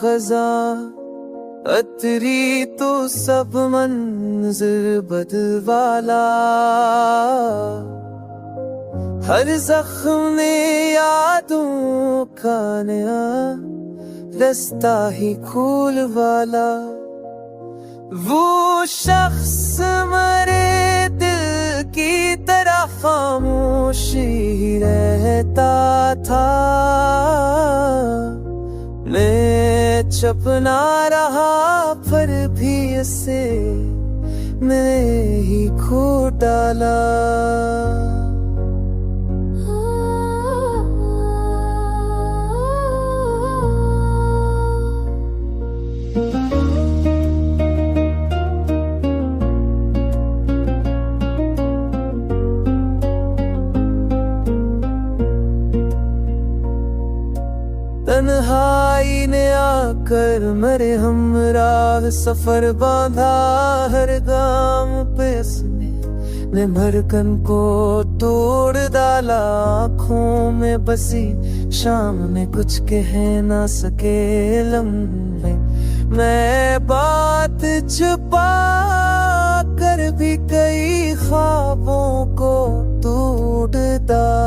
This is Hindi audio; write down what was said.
खजा, अतरी तो सब मंज़िल बदवाला। हर ज़ख्म ने यादों का नया रास्ता ही खोल वाला। वो शख्स मरे दिल की तरह खामोश ही रहता था। मैं चुप ना रहा पर भी उसे मैंने ही खो डाला। तन्हाई ने आकर मेरे हमराह सफर बांधा। हर गाम पे उसने धड़कन को तोड़ डाला। आँखों में बसी शाम में कुछ कह ना सके लम्हे। मैं बात छुपा कर भी कई ख्वाबों को तोड़ डाला।